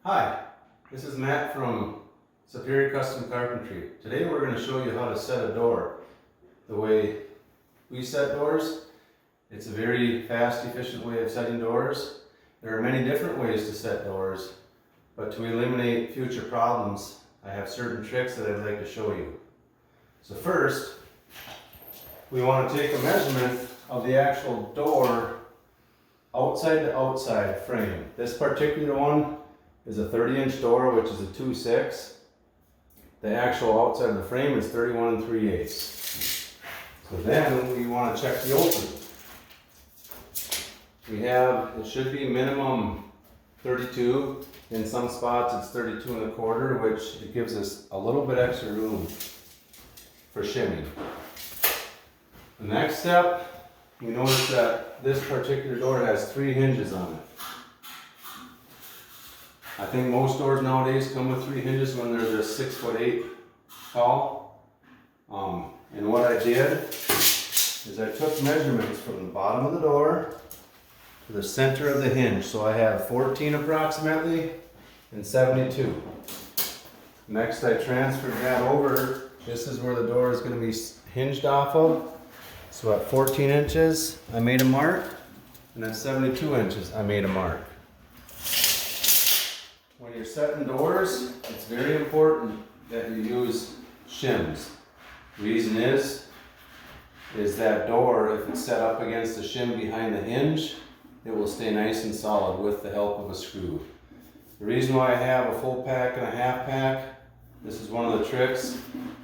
Hi, this is Matt from Superior Custom Carpentry. Today we're going to show you how to set a door the way we set doors. It's a very fast, efficient way of setting doors. There are many different ways to set doors, but to eliminate future problems, I have certain tricks that I'd like to show you. So first, we want to take a measurement of the actual door outside to outside frame. This particular one is a 30-inch door, which is a 2/6. The actual outside of the frame is 31 3/8. So then we want to check the opening. It should be minimum 32. In some spots it's 32 1/4, which it gives us a little bit extra room for shimming. The next step, you notice that this particular door has 3 hinges on it. I think most doors nowadays come with 3 hinges when they're just 6'8" tall. And what I did is I took measurements from the bottom of the door to the center of the hinge. So I have 14 approximately and 72. Next I transferred that over. This is where the door is going to be hinged off of. So at 14 inches I made a mark, and at 72 inches I made a mark. When you're setting doors, it's very important that you use shims. Reason is that door, if it's set up against the shim behind the hinge, it will stay nice and solid with the help of a screw. The reason why I have a full pack and a half pack, this is one of the tricks.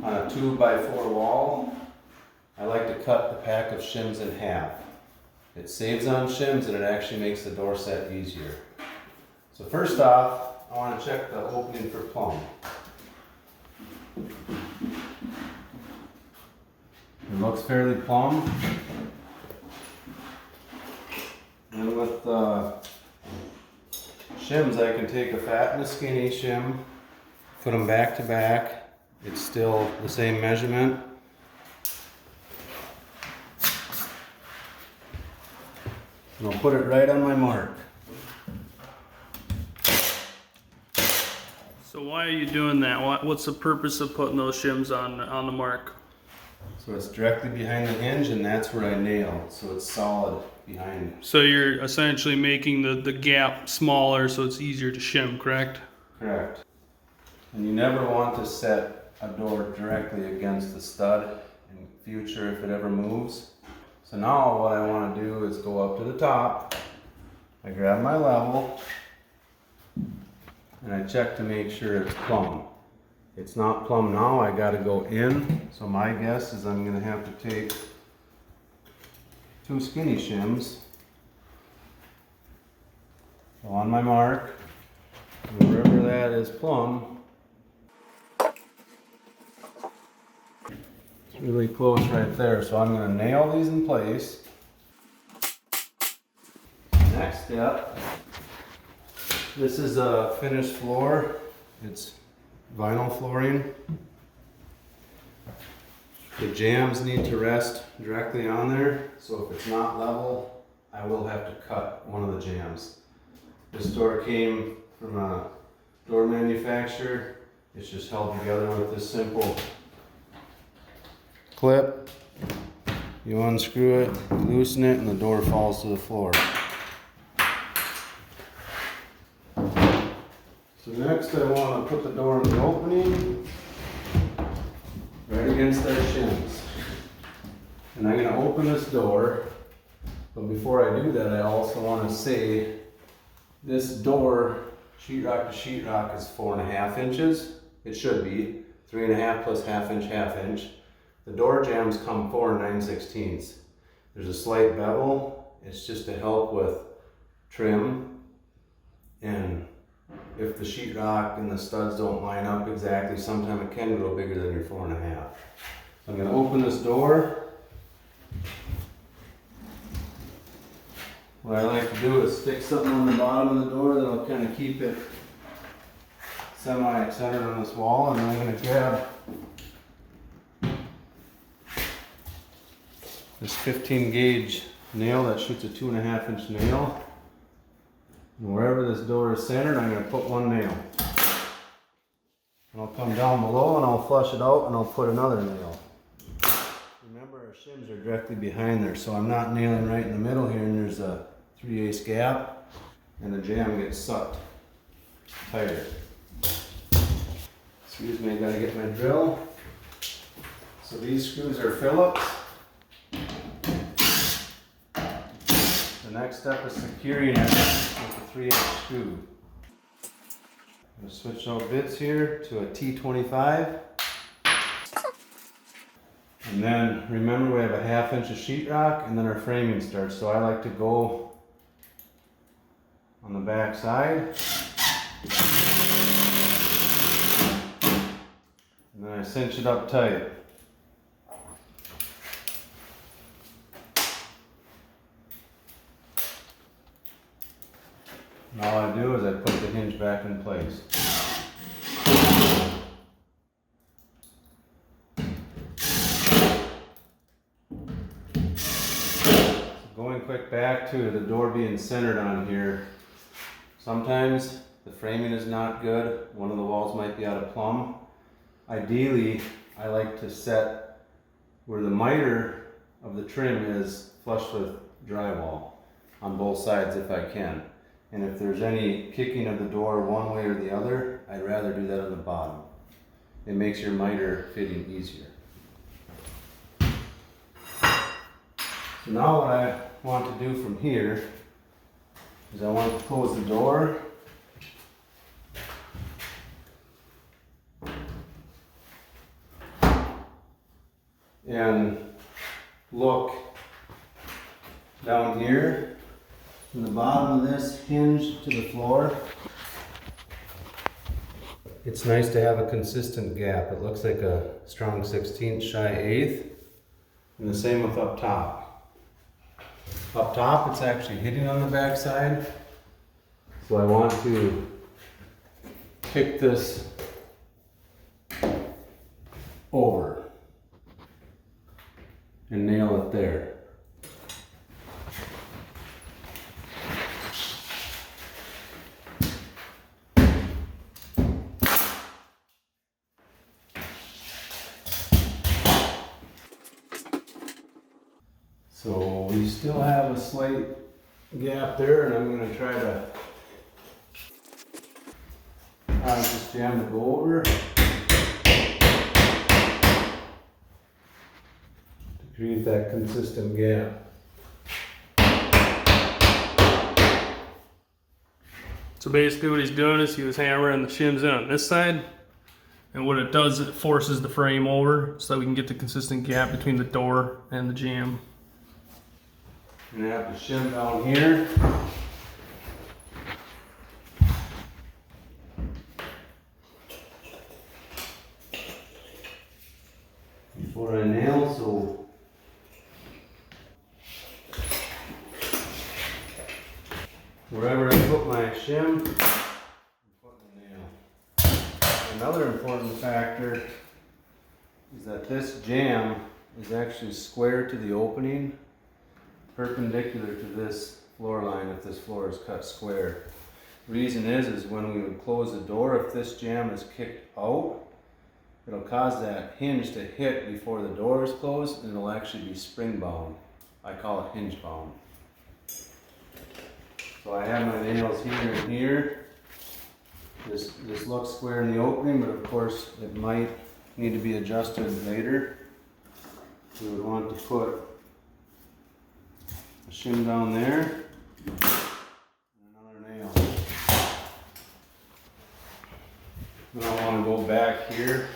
On a 2x4 wall, I like to cut the pack of shims in half. It saves on shims and it actually makes the door set easier. So first off, I want to check the opening for plumb. It looks fairly plumb. And with shims, I can take a fat and a skinny shim, put them back to back. It's still the same measurement. And I'll put it right on my mark. So why are you doing that? What's the purpose of putting those shims on the mark? So it's directly behind the hinge, and that's where I nail, so it's solid behind. So you're essentially making the gap smaller so it's easier to shim, correct? Correct. And you never want to set a door directly against the stud in future if it ever moves. So now what I want to do is go up to the top. I grab my level and I check to make sure it's plumb. It's not plumb now, I gotta go in. So my guess is I'm gonna have to take 2 skinny shims. So on my mark, wherever that is plumb, it's really close right there. So I'm gonna nail these in place. Next step, this is a finished floor. It's vinyl flooring. The jambs need to rest directly on there, so if it's not level, I will have to cut one of the jambs. This door came from a door manufacturer. It's just held together with this simple clip. You unscrew it, loosen it, and the door falls to the floor. So next I want to put the door in the opening, right against our shims. And I'm going to open this door, but before I do that I also want to say this door, sheetrock to sheetrock, is 4.5 inches. It should be 3.5 plus half inch. The door jambs come 4 9/16. There's a slight bevel. It's just to help with trim, and if the sheetrock and the studs don't line up exactly, sometimes it can go bigger than your 4.5. So I'm going to open this door. What I like to do is stick something on the bottom of the door that'll kind of keep it semi-centered on this wall, and then I'm going to grab this 15 gauge nail that shoots a 2.5 inch nail. And wherever this door is centered, I'm going to put one nail. And I'll come down below and I'll flush it out and I'll put another nail. Remember, our shims are directly behind there, so I'm not nailing right in the middle here, and there's a 3/8 gap and the jamb gets sucked tighter. Excuse me, I gotta get my drill. So these screws are Phillips. The next step is securing it with a 3/8 screw. I'm gonna switch out bits here to a T25. And then remember, we have a 1/2 inch of sheetrock and then our framing starts. So I like to go on the back side. And then I cinch it up tight. And all I do is I put the hinge back in place. Going quick back to the door being centered on here. Sometimes the framing is not good. One of the walls might be out of plumb. Ideally, I like to set where the miter of the trim is flush with drywall on both sides if I can. And if there's any kicking of the door one way or the other, I'd rather do that on the bottom. It makes your miter fitting easier. So now what I want to do from here is I want to close the door. And look down here from the bottom of this hinge to the floor. It's nice to have a consistent gap. It looks like a strong 16th shy 1/8. And the same with up top. Up top, it's actually hitting on the back side. So I want to kick this over and nail it there. So we still have a slight gap there, and I'm going to try to cause this jamb to go over to create that consistent gap. So basically what he's doing is he was hammering the shims in on this side, and what it does is it forces the frame over so that we can get the consistent gap between the door and the jamb. I'm going to have to shim down here. Before I nail, so wherever I put my shim, I'm putting a nail. Another important factor is that this jamb is actually square to the opening, perpendicular to this floor line if this floor is cut square. Reason is when we would close the door, if this jamb is kicked out, it'll cause that hinge to hit before the door is closed, and it'll actually be spring bound. I call it hinge bound. So I have my nails here and here. This looks square in the opening, but of course it might need to be adjusted later. We would want to put a shim down there and another nail. Then I want to go back here.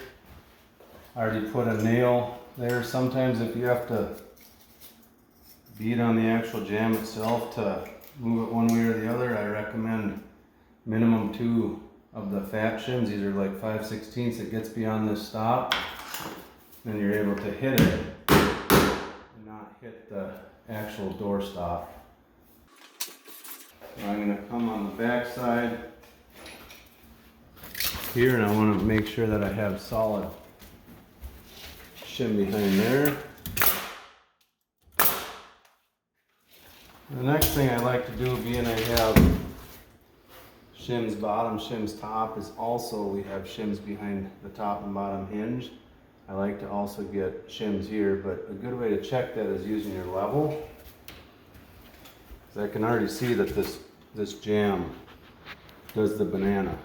I already put a nail there. Sometimes if you have to beat on the actual jamb itself to move it one way or the other, I recommend minimum 2 of the fat shims. These are like 5/16. It gets beyond this stop, then you're able to hit it and not hit the actual door stop. So I'm going to come on the back side here, and I want to make sure that I have solid shim behind there. The next thing I like to do, being I have shims bottom, shims top is also, we have shims behind the top and bottom hinge. I like to also get shims here, but a good way to check that is using your level. I can already see that this jamb does the banana.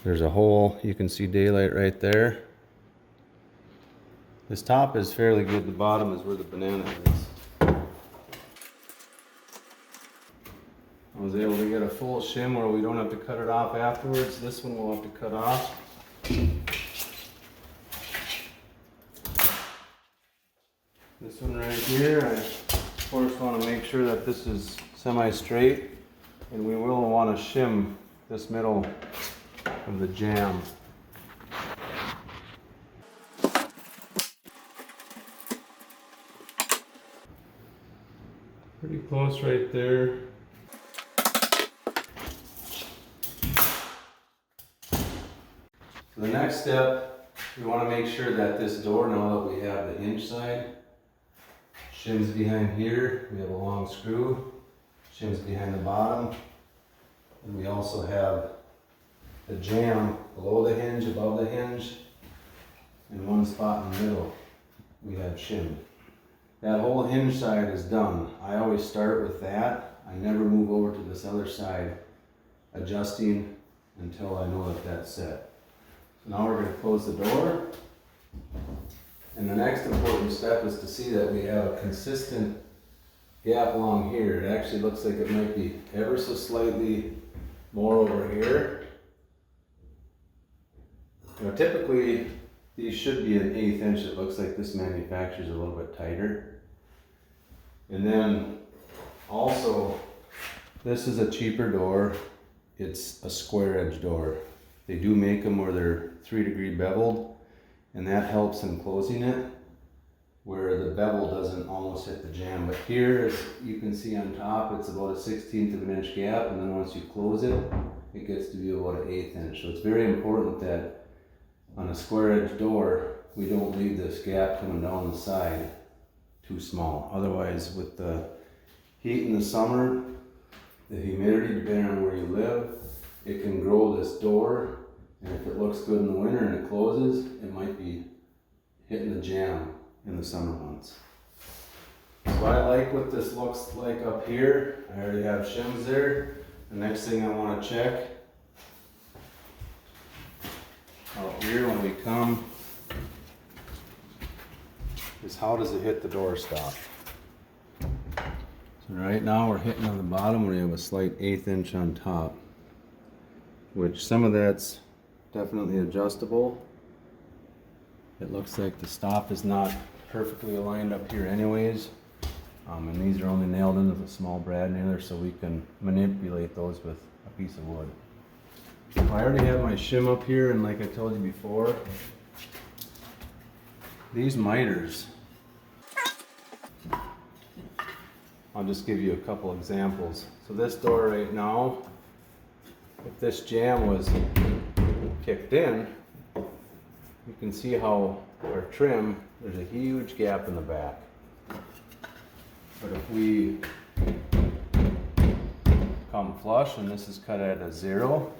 There's a hole, you can see daylight right there. This top is fairly good, the bottom is where the banana is. I was able to get a full shim where we don't have to cut it off afterwards. This one we'll have to cut off. This one right here, I of course want to make sure that this is semi-straight, and we will want to shim this middle of the jamb. Pretty close right there. So the next step, we want to make sure that this door, now that we have the hinge side, shims behind here, we have a long screw, shims behind the bottom, and we also have the jamb below the hinge, above the hinge, and one spot in the middle we have shimmed. That whole hinge side is done. I always start with that. I never move over to this other side adjusting until I know that that's set. So now we're going to close the door. And the next important step is to see that we have a consistent gap along here. It actually looks like it might be ever so slightly more over here. You know, typically these should be an 1/8 inch. It looks like this manufacturer's a little bit tighter. And then also, this is a cheaper door. It's a square edge door. They do make them where they're 3-degree beveled, and that helps in closing it, where the bevel doesn't almost hit the jamb. But here, as you can see on top, it's about a 1/16 of an inch gap, and then once you close it, it gets to be about an 1/8 inch. So it's very important that on a square edge door, we don't leave this gap coming down the side too small. Otherwise, with the heat in the summer, the humidity, depending on where you live, it can grow this door, and if it looks good in the winter and it closes, it might be hitting the jamb in the summer months. So I like what this looks like up here. I already have shims there. The next thing I want to check out here when we come is how does it hit the door stop. So right now we're hitting on the bottom where you have a slight 1/8 inch on top, which some of that's definitely adjustable. It looks like the stop is not perfectly aligned up here anyways, and these are only nailed in with a small brad nailer, so we can manipulate those with a piece of wood. I already have my shim up here, and like I told you before, these miters, I'll just give you a couple examples. So this door right now, if this jamb was kicked in, you can see how our trim, there's a huge gap in the back. But if we come flush, and this is cut at a 0,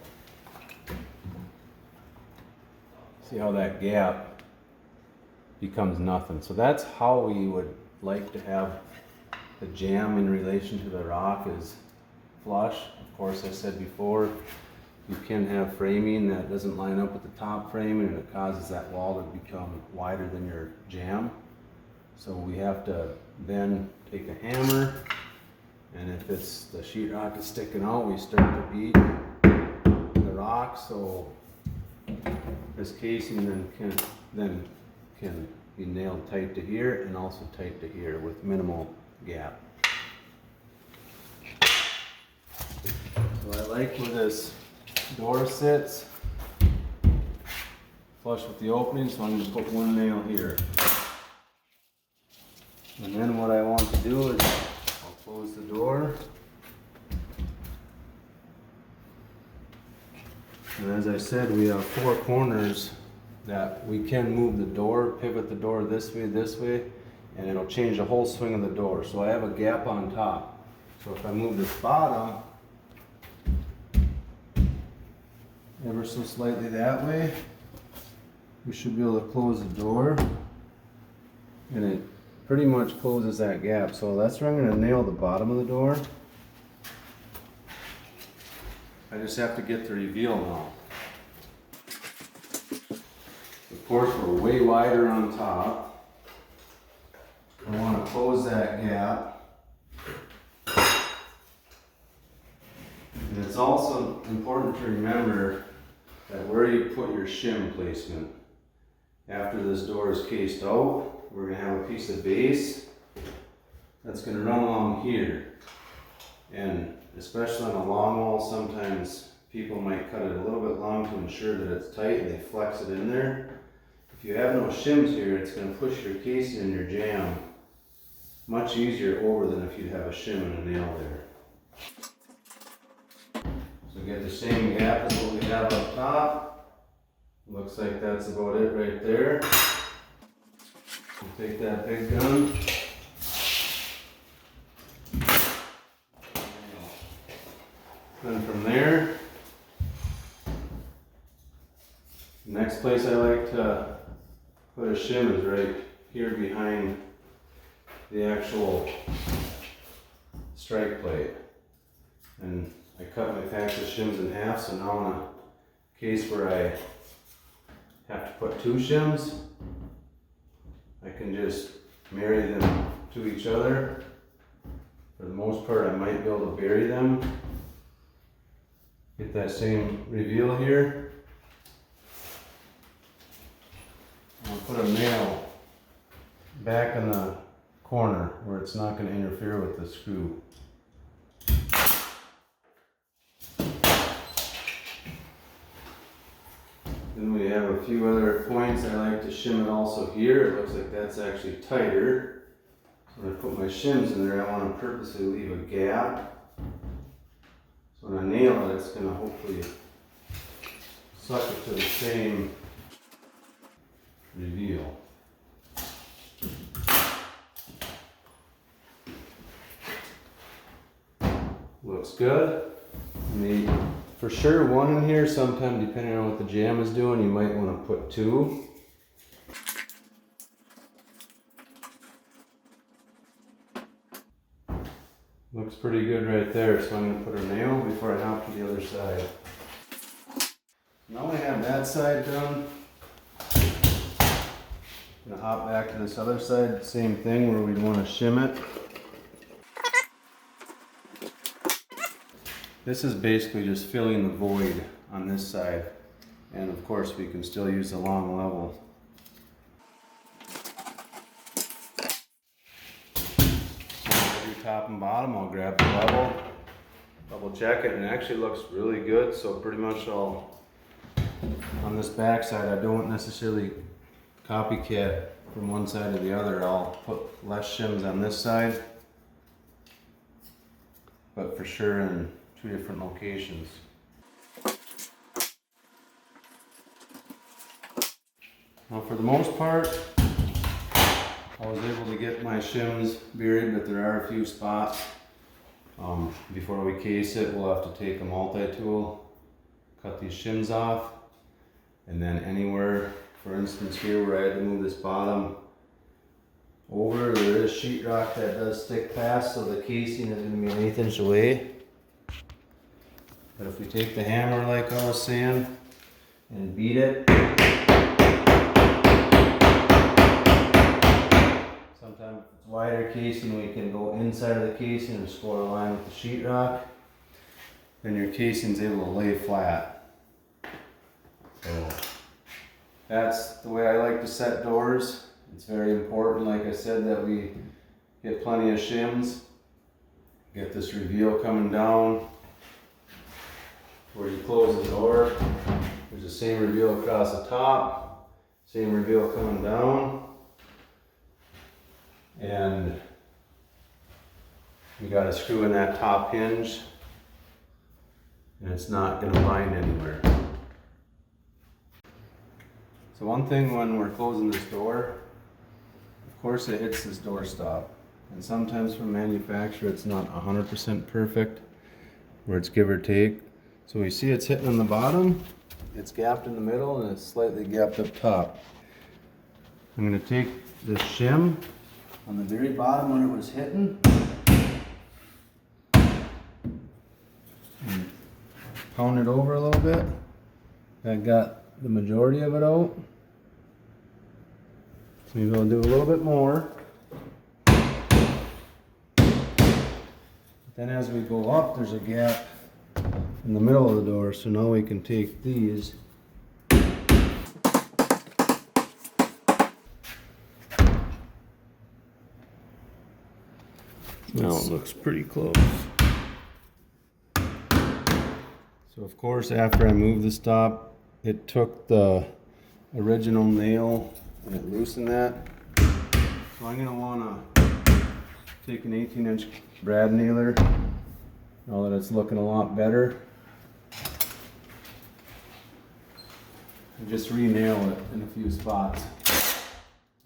see how that gap becomes nothing. So that's how we would like to have the jamb in relation to the rock, is flush. Of course, I said before, you can have framing that doesn't line up with the top frame, and it causes that wall to become wider than your jamb. So we have to then take a hammer, and if it's the sheetrock is sticking out, we start to beat the rock, so this casing then can be nailed tight to here and also tight to here with minimal gap. So I like where this door sits, flush with the opening, so I'm going to put one nail here. And then what I want to do is I'll close the door. And as I said, we have 4 corners that we can move the door, pivot the door this way, and it'll change the whole swing of the door. So I have a gap on top. So if I move this bottom ever so slightly that way, we should be able to close the door, and it pretty much closes that gap. So that's where I'm going to nail the bottom of the door. I just have to get the reveal now. Of course, we're way wider on top. I want to close that gap. And it's also important to remember that where you put your shim placement. After this door is cased out, we're going to have a piece of base that's going to run along here. And especially on a long wall, sometimes people might cut it a little bit long to ensure that it's tight and they flex it in there. If you have no shims here, it's going to push your casing and your jamb much easier over than if you'd have a shim and a nail there. So get the same gap as what we have up top. Looks like that's about it right there. We'll take that big gun. Then from there, the next place I like to put a shim is right here behind the actual strike plate. And I cut my packs of shims in half, so now in a case where I have to put 2 shims, I can just marry them to each other. For the most part, I might be able to bury them. Get that same reveal here. I'll put a nail back in the corner where it's not going to interfere with the screw. Then we have a few other points. I like to shim it also here. It looks like that's actually tighter. So when I put my shims in there, I want to purposely leave a gap. So when I nail it, it's going to hopefully suck it to the same reveal. Looks good. For sure, 1 in here. Sometime, depending on what the jam is doing, you might want to put 2. Looks pretty good right there, so I'm going to put a nail before I hop to the other side. Now I have that side done. I'm going to hop back to this other side, same thing where we'd want to shim it. This is basically just filling the void on this side, and of course we can still use the long level. Top and bottom, I'll grab the level, double check it, and it actually looks really good. So pretty much all on this back side, I don't necessarily copycat from one side to the other. I'll put less shims on this side, but for sure in 2 different locations. Now for the most part, I was able to get my shims buried, but there are a few spots. Before we case it, we'll have to take a multi-tool, cut these shims off, and then anywhere, for instance here where I had to move this bottom over, there is sheetrock that does stick past, so the casing is going to be an 1/8 inch away. But if we take the hammer like I was saying and beat it, sometimes if it's wider casing, we can go inside of the casing and score a line with the sheetrock. Then your casing's able to lay flat. So that's the way I like to set doors. It's very important, like I said, that we get plenty of shims. Get this reveal coming down where you close the door. There's the same reveal across the top, same reveal coming down. And you got to screw in that top hinge, and it's not going to bind anywhere. So one thing when we're closing this door, of course it hits this door stop. And sometimes from manufacturer it's not 100% perfect, where it's give or take. So we see it's hitting on the bottom, it's gapped in the middle, and it's slightly gapped up top. I'm going to take this shim on the very bottom where it was hitting and pound it over a little bit. I got the majority of it out. So maybe I'll do a little bit more. Then as we go up, there's a gap in the middle of the door, so now we can take these This looks pretty close. So of course, after I moved the stop, it took the original nail and it loosened that. So I'm gonna wanna take an 18-inch brad nailer, now that it's looking a lot better, and just re-nail it in a few spots.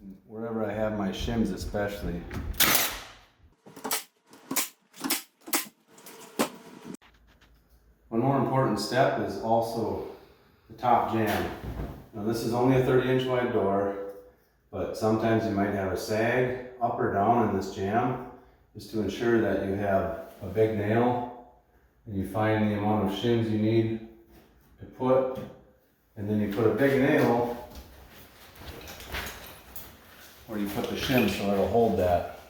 And wherever I have my shims especially. One more important step is also the top jamb. Now this is only a 30-inch wide door, but sometimes you might have a sag up or down in this jamb, just to ensure that you have a big nail and you find the amount of shims you need to put, and then you put a big nail where you put the shim so it'll hold that.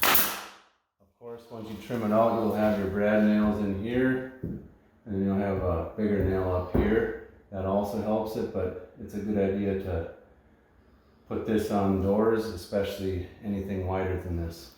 Of course, once you trim it out, you'll have your brad nails in here, and then you'll have a bigger nail up here. That also helps it, but it's a good idea to put this on doors, especially anything wider than this.